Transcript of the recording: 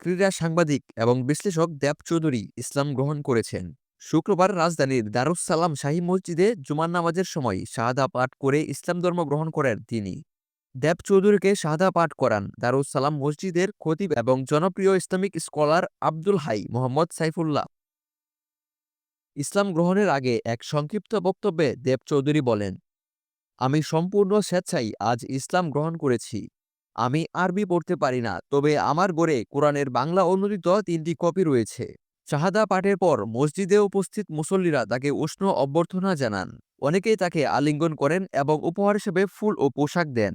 ক্রীড়া সাংবাদিক এবং বিশ্লেষক দেব চৌধুরী ইসলাম গ্রহণ করেছেন। শুক্রবার রাজধানীর দারুস সালাম শাহী মসজিদে জুমার নামাজের সময় শাহাদা পাঠ করে ইসলাম ধর্ম গ্রহণ করেন তিনি। দেব চৌধুরীকে শাহাদা পাঠ করান দারুস সালাম মসজিদের খতিব এবং জনপ্রিয় ইসলামিক স্কলার আব্দুল হাই মোহাম্মদ সাইফুল্লাহ। ইসলাম গ্রহণের আগে এক সংক্ষিপ্ত বক্তব্যে দেব চৌধুরী বলেন, আমি সম্পূর্ণ স্বেচ্ছায় আজ ইসলাম গ্রহণ করেছি। আমি আরবি পড়তে পারি না, তবে আমার ঘরে কোরআনের বাংলা অনুদিত ৩টি কপি রয়েছে। শাহাদা পাঠের পর মসজিদে উপস্থিত মুসল্লিরা তাকে উষ্ণ অভ্যর্থনা জানান। অনেকেই তাকে আলিঙ্গন করেন এবং উপহার হিসেবে ফুল ও পোশাক দেন।